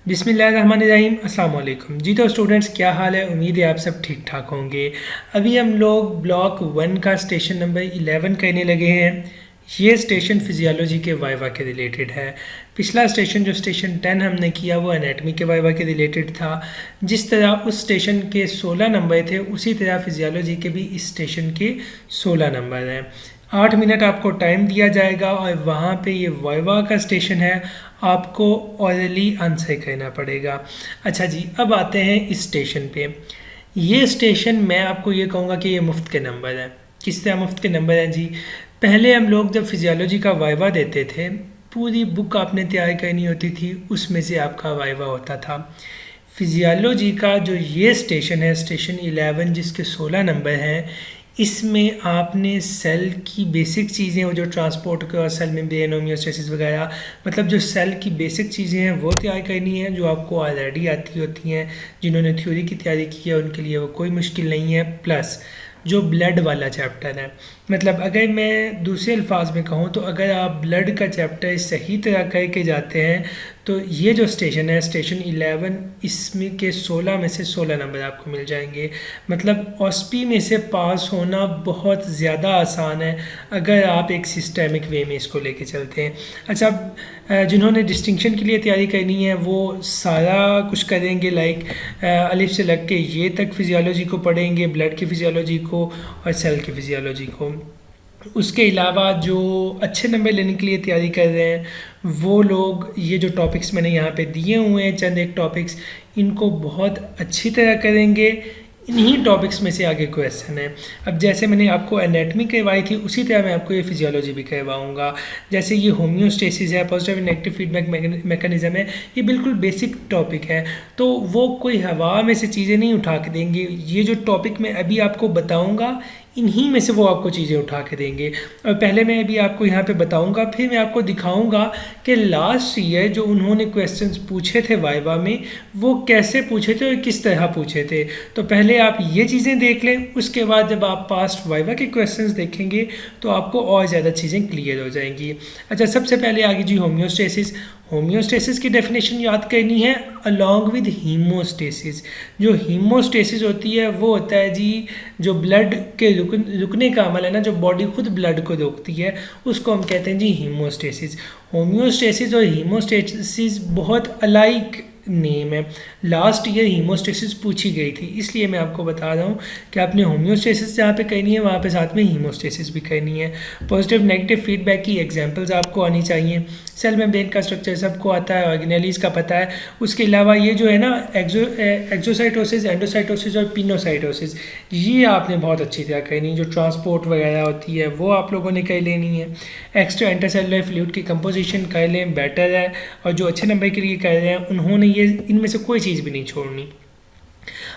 बिस्मिल्लाहिर्रहमानिर्रहीम अस्सलाम वालेकुम जी। तो स्टूडेंट्स क्या हाल है, उम्मीद है आप सब ठीक ठाक होंगे। अभी हम लोग ब्लॉक 1 का स्टेशन नंबर 11 करने लगे हैं। ये स्टेशन फिजियोलॉजी के वाइवा के रिलेटेड है। पिछला स्टेशन जो स्टेशन 10 हमने किया वो एनाटमी के वाइवा के रिलेटेड था। जिस तरह उस स्टेशन के 16 नंबर थे उसी तरह फिजियोलॉजी के भी इस स्टेशन के 16 नंबर हैं। 8 मिनट आपको टाइम दिया जाएगा और वहाँ पे ये वाइवा का स्टेशन है, आपको ऑरली आंसर करना पड़ेगा। अच्छा जी, अब आते हैं इस स्टेशन पे। ये स्टेशन मैं आपको ये कहूँगा कि ये मुफ्त के नंबर हैं। किस तरह मुफ्त के नंबर हैं जी? पहले हम लोग जब फिजियोलॉजी का वाइवा देते थे, पूरी बुक आपने तैयार करनी होती थी, उसमें से आपका वाइवा होता था। फिजियोलॉजी का जो ये स्टेशन है, स्टेशन 11 जिसके 16 नंबर हैं, इसमें आपने सेल की बेसिक चीज़ें, वो जो ट्रांसपोर्ट का सेल मेम्ब्रेन, होमियोस्टेसिस वगैरह, मतलब जो सेल की बेसिक चीज़ें हैं वो तैयार करनी है, जो आपको ऑलरेडी आती होती हैं। जिन्होंने थ्योरी की तैयारी की है उनके लिए वो कोई मुश्किल नहीं है। प्लस जो ब्लड वाला चैप्टर है, मतलब अगर मैं दूसरे अल्फाज में कहूँ तो अगर आप ब्लड का चैप्टर सही तरह करके जाते हैं तो ये जो स्टेशन है, स्टेशन 11, इसमें के 16 में से 16 नंबर आपको मिल जाएंगे। मतलब ऑस्पी में से पास होना बहुत ज़्यादा आसान है अगर आप एक सिस्टेमिक वे में इसको लेके चलते हैं। अच्छा, जिन्होंने डिस्टिंक्शन के लिए तैयारी करनी है वो सारा कुछ करेंगे, लाइक अलिफ से लग के ये तक फिजियोलॉजी को पढ़ेंगे, ब्लड की फिजियोलॉजी को और सेल की फिजियोलॉजी को। उसके अलावा जो अच्छे नंबर लेने के लिए तैयारी कर रहे हैं वो लोग ये जो टॉपिक्स मैंने यहाँ पे दिए हुए हैं, चंद एक टॉपिक्स, इनको बहुत अच्छी तरह करेंगे। इन्हीं टॉपिक्स में से आगे क्वेश्चन है। अब जैसे मैंने आपको एनाटमी करवाई थी उसी तरह मैं आपको ये फिजियोलॉजी भी करवाऊंगा। जैसे ये होम्योस्टेसिस है, positive and negative feedback mechanism है, ये बिल्कुल बेसिक टॉपिक है, तो वो कोई हवा में से चीज़ें नहीं उठा के देंगे। ये जो टॉपिक मैं अभी आपको बताऊँगा इन्हीं में से वो आपको चीज़ें उठा के देंगे। और पहले मैं अभी आपको यहाँ पे बताऊँगा, फिर मैं आपको दिखाऊँगा कि लास्ट ईयर जो उन्होंने क्वेश्चंस पूछे थे वाइवा में वो कैसे पूछे थे और किस तरह पूछे थे। तो पहले आप ये चीज़ें देख लें, उसके बाद जब आप पास्ट वाइवा के क्वेश्चंस देखेंगे तो आपको और ज़्यादा चीज़ें क्लियर हो जाएंगी। अच्छा, सबसे पहले आगे जी होम्योस्टेसिस। होम्योस्टेसिस की डेफिनेशन याद करनी है अलॉन्ग विद हीमोस्टेसिस। जो हीमोस्टेसिस होती है वो होता है जी जो ब्लड के रुकने का अमल है ना, जो बॉडी खुद ब्लड को रोकती है, उसको हम कहते हैं जी हीमोस्टेसिस। होम्योस्टेसिस और हीमोस्टेसिस बहुत अलाइक नेम है। लास्ट ईयर हीमोस्टेसिस पूछी गई थी, इसलिए मैं आपको बता रहा हूँ कि आपने होम्योस्टेसिस जहाँ पे करनी है वहाँ पे साथ में हीमोस्टेसिस भी करनी है। पॉजिटिव नेगेटिव फीडबैक की एग्जांपल्स आपको आनी चाहिए। सेल मेम्ब्रेन का स्ट्रक्चर सबको आता है, ऑर्गेनेलीज का पता है। उसके अलावा ये जो है ना एक्सोसाइटोसिस, एंडोसाइटोसिस और पिनोसाइटोसिस, ये आपने बहुत अच्छी तरह करनी है। जो ट्रांसपोर्ट वगैरह होती है वो आप लोगों ने कर लेनी है। एक्स्ट्रा इंटरसेलुलर फ्लूइड की कंपोजिशन कर लें, बेटर है। और जो अच्छे नंबर के लिए कर रहे हैं उन्होंने ये इनमें से कोई चीज़ भी नहीं छोड़नी।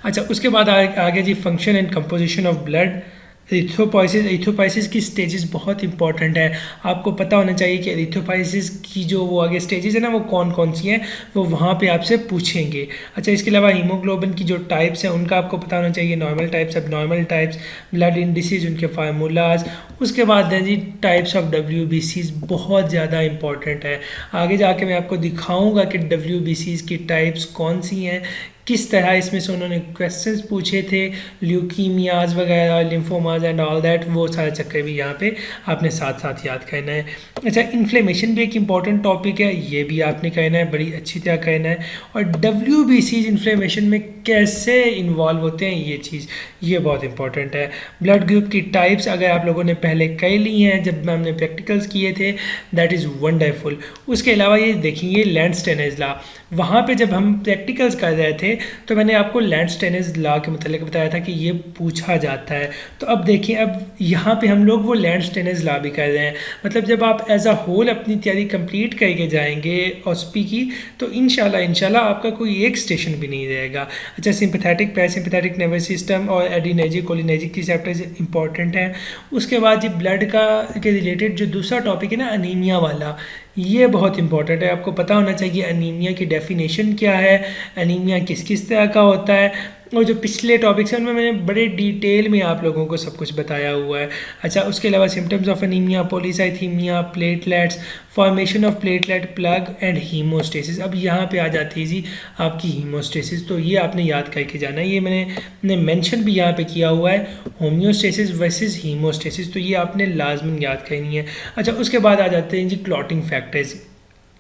अच्छा, उसके बाद आगे जी function and composition of blood. Erythropoiesis की स्टेजेस बहुत इंपॉर्टेंट है। आपको पता होना चाहिए कि एरिथ्रोपाइसिस की जो वो आगे स्टेजेस है ना वो कौन कौन सी हैं, वो वहाँ पे आपसे पूछेंगे। अच्छा, इसके अलावा हीमोग्लोबिन की जो टाइप्स हैं उनका आपको पता होना चाहिए, नॉर्मल टाइप्स, अब नॉर्मल टाइप्स, ब्लड इंडिसेस, उनके फार्मूलाज। उसके बाद है जी टाइप्स ऑफ WBCs, बहुत ज़्यादा इंपॉर्टेंट है। आगे जाके मैं आपको दिखाऊँगा कि WBCs की टाइप्स कौन सी हैं, किस तरह इसमें से उन्होंने क्वेश्चंस पूछे थे, ल्यूकीमियाज वगैरह, लिम्फोमाज एंड ऑल दैट, वो सारा चक्कर भी यहाँ पे आपने साथ साथ याद करना है। अच्छा, इन्फ्लेमेशन भी एक इम्पॉर्टेंट टॉपिक है, ये भी आपने करना है, बड़ी अच्छी तरह करना है। और WBCs इन्फ्लेमेशन में कैसे इन्वॉल्व होते हैं ये चीज़, ये बहुत इंपॉर्टेंट है। ब्लड ग्रुप की टाइप्स अगर आप लोगों ने पहले कर ली हैं जब हमने प्रैक्टिकल्स किए थे, दैट इज़ वंडरफुल। उसके अलावा ये देखिए लैंडस्टेनर्स लॉ, वहाँ पे जब हम प्रैक्टिकल्स कर रहे थे तो मैंने आपको लैंडस्टेनर्स लॉ के मतलब बताया था कि ये पूछा जाता है। तो अब देखिए, अब यहाँ पे हम लोग वो लैंडस्टेनर्स लॉ भी कर रहे हैं। मतलब जब आप एज अ होल अपनी तैयारी कंप्लीट करके जाएंगे ऑस्पी की तो इंशाल्लाह आपका कोई एक स्टेशन भी नहीं रहेगा। अच्छा, सिंपैथेटिक पैरासिम्पैथेटिक नर्वस सिस्टम और एडिनर्जिक कोलिनर्जिक की चैप्टर्स इंपॉर्टेंट हैं। उसके बाद ये ब्लड का के रिलेटेड जो दूसरा टॉपिक है ना अनीमिया वाला, ये बहुत इंपॉर्टेंट है। आपको पता होना चाहिए अनीमिया की डेफिनेशन क्या है, अनीमिया किस किस तरह का होता है। और जो पिछले टॉपिक्स हैं उनमें मैंने बड़े डिटेल में आप लोगों को सब कुछ बताया हुआ है। अच्छा, उसके अलावा symptoms of anaemia, polycythaemia, platelets, formation of platelet plug and haemostasis. अब यहाँ पे आ जाती है जी आपकी हीमोस्टेसिस, तो ये आपने याद करके जाना है। ये मैंने मेंशन भी यहाँ पे किया हुआ है, होम्योस्टेसिस वर्सेस हीमोस्टेसिस, तो ये आपने लाजमन याद करनी है। अच्छा, उसके बाद आ जाते हैं जी क्लॉटिंग फैक्टर्स।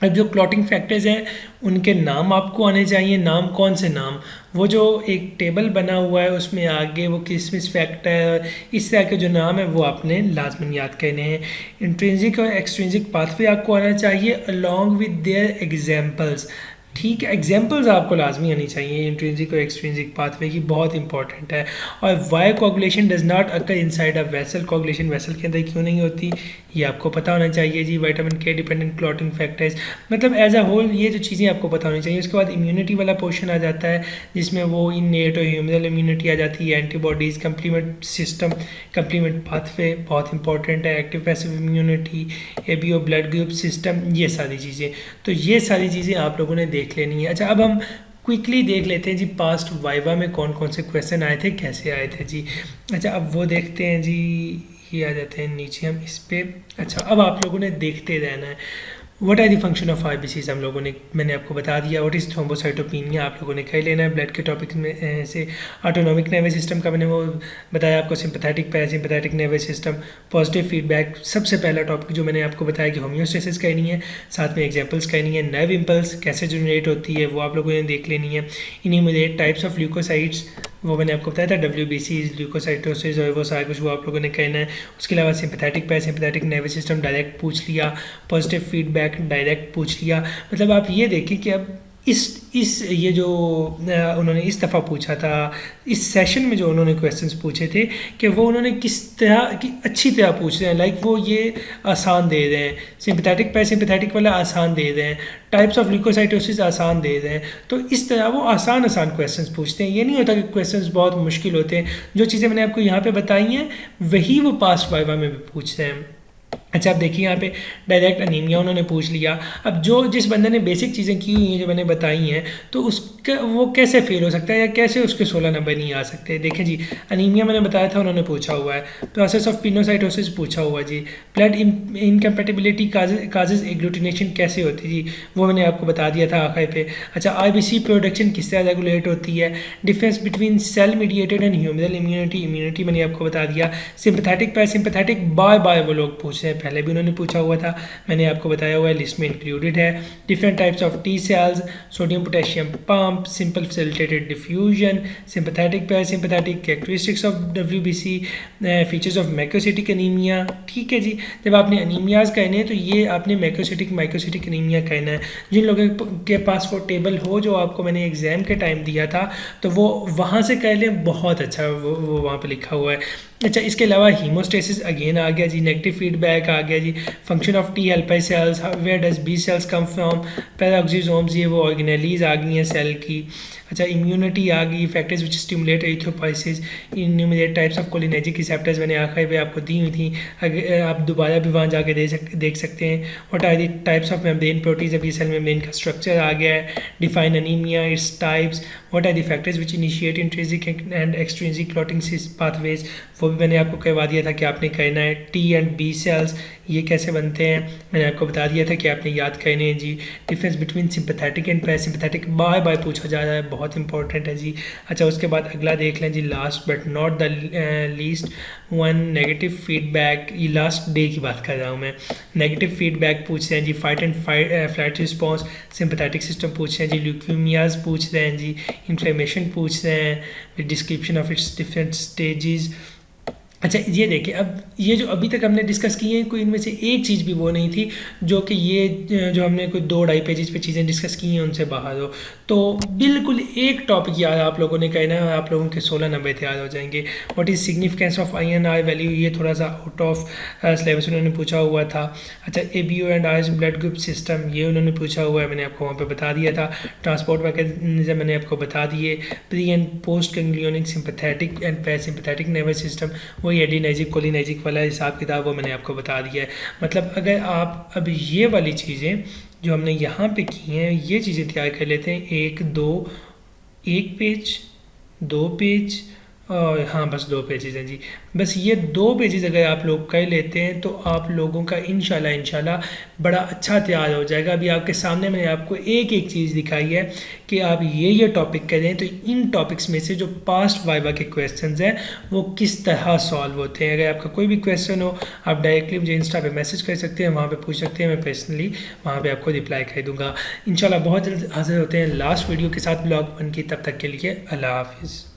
अब जो क्लॉटिंग फैक्टर्स हैं उनके नाम आपको आने चाहिए। नाम कौन से नाम? वो जो एक टेबल बना हुआ है उसमें आगे वो किसमिस फैक्टर, इस तरह के जो नाम है वो आपने लाजमन याद करने हैं। इंट्रिंसिक और एक्सट्रिंसिक पाथवे आपको आना चाहिए अलॉन्ग विद देयर एग्जाम्पल्स। ठीक है, एग्जाम्पल्स आपको लाजमी आनी चाहिए इंट्रिंसिक और एक्सट्रिंसिक पाथवे की, बहुत इंपॉर्टेंट है। और why coagulation does not occur inside a vessel, coagulation vessel के अंदर क्यों नहीं होती ये आपको पता होना चाहिए जी। विटामिन के डिपेंडेंट क्लॉटिंग फैक्टर्स, मतलब एज अ होल ये जो चीज़ें आपको पता होनी चाहिए। उसके बाद इम्यूनिटी वाला पोर्शन आ जाता है जिसमें वो इननेट और ह्यूमरल इम्यूनिटी आ जाती है, antibodies, complement system, complement pathway बहुत इंपॉर्टेंट है, active passive immunity, ABO blood group system, ये सारी चीज़ें। तो ये सारी चीज़ें आप लोगों ने देख लेनी है। अच्छा, अब हम क्विकली देख लेते हैं जी पास्ट वाइवा में कौन कौन से क्वेश्चन आए थे, कैसे आए थे जी। अच्छा, अब वो देखते हैं जी, ये आ जाते हैं नीचे हम इस पर। अच्छा, अब आप लोगों ने देखते रहना है। What are the function of IBCs हम लोगों ने, मैंने आपको बता दिया। व्हाट इज थ्रोम्बोसाइटोपिनिया आप लोगों ने कह लेना है। ब्लड के टॉपिक में से ऑटोनॉमिक नर्वस सिस्टम का मैंने वो बताया आपको, sympathetic parasympathetic nervous system, positive feedback. सबसे पहला टॉपिक जो मैंने आपको बताया कि होम्योस्टेसिस कहनी है, साथ में एग्जाम्पल्स कहनी है। नर्व इम्पल्स कैसे जनरेट होती है वो आप लोगों ने देख लेनी है। इनिमिडिएट टाइप्स ऑफ ल्यूकोसाइट्स वो मैंने आपको बताया था, WBC, ल्यूकोसाइटोसिस और वो सारा कुछ वो आप लोगों ने कहना है। उसके अलावा sympathetic parasympathetic nervous system direct पूछ लिया, पॉजिटिव फीडबैक डायरेक्ट पूछ लिया। मतलब आप ये देखें कि अब इस ये जो उन्होंने इस दफ़ा पूछा था, इस सेशन में जो उन्होंने क्वेश्चंस पूछे थे कि वो उन्होंने किस तरह की अच्छी तरह पूछ रहे हैं। लाइक वो ये आसान दे रहे हैं, सिंपैथेटिक पैरासिम्पैथेटिक वाला आसान दे रहे हैं, टाइप्स ऑफ ल्यूकोसाइटोसिस आसान दे रहे हैं। तो इस तरह वो आसान आसान क्वेश्चंस पूछते हैं। ये नहीं होता कि क्वेश्चंस बहुत मुश्किल होते हैं। जो चीज़ें मैंने आपको यहाँ पे बताई हैं वही वो पास्ट वाइवा में भी पूछते हैं। अच्छा, आप देखिए यहाँ पे डायरेक्ट अनीमिया उन्होंने पूछ लिया। अब जो जिस बंदे ने बेसिक चीज़ें की हुई हैं जो मैंने बताई हैं, तो उसका वो कैसे फेल हो सकता है या कैसे उसके 16 नंबर नहीं आ सकते। देखें जी, अनीमिया मैंने बताया था उन्होंने पूछा हुआ है, प्रोसेस ऑफ पिनोसाइटोसिस पूछा हुआ जी, ब्लड इनकम्पेटिबिलिटी काजेज एग्लूटिनेशन कैसे होती जी, वो मैंने आपको बता दिया था आखिर पे। अच्छा, IBC प्रोडक्शन किस तरह रेगुलेट होती है, difference between cell mediated and humoral immunity मैंने आपको बता दिया। सिंपैथेटिक पैरासिम्पैथेटिक बार बार वो लोग पूछ रहे हैं, पहले भी उन्होंने पूछा हुआ था, मैंने आपको बताया हुआ है, लिस्ट में इंक्लूडेड है। Different types of T cells, sodium potassium pump, simple facilitated diffusion, sympathetic parasympathetic, characteristics of WBC, features of macrocytic anaemia. ठीक है जी, जब आपने एनीमियाज कहने हैं तो ये आपने मैक्रोसाइटिक माइक्रोसाइटिक एनीमिया कहना है। जिन लोगों के पास वो टेबल हो जो आपको मैंने एग्जाम के टाइम दिया था, तो वो वहाँ से कह लें, बहुत अच्छा वो वहाँ पे लिखा हुआ है। अच्छा, इसके अलावा हीमोस्टेसिस अगेन आ गया जी, नेगेटिव फीडबैक आ गया जी, function of T helper cells, where does B cells come from, peroxisomes, ये वो ऑर्गेनेलीज आ गई हैं सेल की। अच्छा, इम्यूनिटी आ गई, factors which stimulate erythropoiesis, enumerate types of cholinergic receptors मैंने आखिर पे आपको दी हुई थी, अगर आप दोबारा भी वहाँ जाके देख सकते हैं। What are the types of membrane proteins, अभी सेल मेम्ब्रेन का स्ट्रक्चर आ गया है। Define anaemia, its types, what are the factors which initiate intrinsic and extrinsic clotting pathways, वो भी मैंने आपको कहवा दिया था कि आपने कहना है। T एंड B सेल्स ये कैसे बनते हैं मैंने आपको बता दिया था कि आपने याद करने हैं जी। Difference between sympathetic and parasympathetic बार बार पूछा जा रहा है, बहुत इंपॉर्टेंट है जी। अच्छा, उसके बाद अगला देख लें जी, last but not the least one, negative feedback. ये लास्ट डे की बात कर रहा हूँ मैं। नेगेटिव फीडबैक पूछ रहे हैं जी, fight and flight response, sympathetic system पूछ रहे हैं जी, ल्यूकेमियाज पूछ रहे हैं जी, इन्फ्लेमेशन पूछ रहे हैं, with description of its different stages. अच्छा, ये देखिए, अब ये जो अभी तक हमने डिस्कस किए हैं, कोई इनमें से एक चीज़ भी वो नहीं थी जो कि ये जो हमने कोई 2-2.5 पेजेस पे चीज़ें डिस्कस की हैं उनसे बाहर हो। तो बिल्कुल एक टॉपिक याद आप लोगों ने कहना है, आप लोगों के 16 नंबर तैयार हो जाएंगे। What is significance of INR value, ये थोड़ा सा आउट ऑफ सिलेबस उन्होंने पूछा हुआ था। अच्छा, ABO and RS blood group system, ये उन्होंने पूछा हुआ है, मैंने आपको वहाँ पर बता दिया था। ट्रांसपोर्ट मैकेनिज्म मैंने आपको बता दिए। Pre and post ganglionic sympathetic and parasympathetic nervous system, वही एडिनर्जिक कोलिनर्जिक वाला हिसाब किताब वो मैंने आपको बता दिया है। मतलब अगर आप अब ये वाली चीज़ें जो हमने यहाँ पे की हैं, ये चीज़ें तैयार कर लेते हैं, 1 2 1 पेज 2 पेज और हाँ बस 2 पेजेज हैं जी। बस ये 2 पेजेज अगर आप लोग कर लेते हैं तो आप लोगों का इंशाल्लाह बड़ा अच्छा तैयार हो जाएगा। अभी आपके सामने मैंने आपको एक एक चीज़ दिखाई है कि आप ये टॉपिक करें तो इन टॉपिक्स में से जो पास्ट वाइवा के क्वेश्चंस हैं वो किस तरह सॉल्व होते हैं। अगर आपका कोई भी क्वेश्चन हो आप डायरेक्टली मुझे इंस्टा पे मैसेज कर सकते हैं, वहाँ पे पूछ सकते हैं, मैं पर्सनली वहाँ पे आपको रिप्लाई कर दूँगा। इंशाल्लाह बहुत जल्द हाजिर होते हैं लास्ट वीडियो के साथ ब्लॉग 1 की। तब तक के लिए अल्लाह हाफिज़।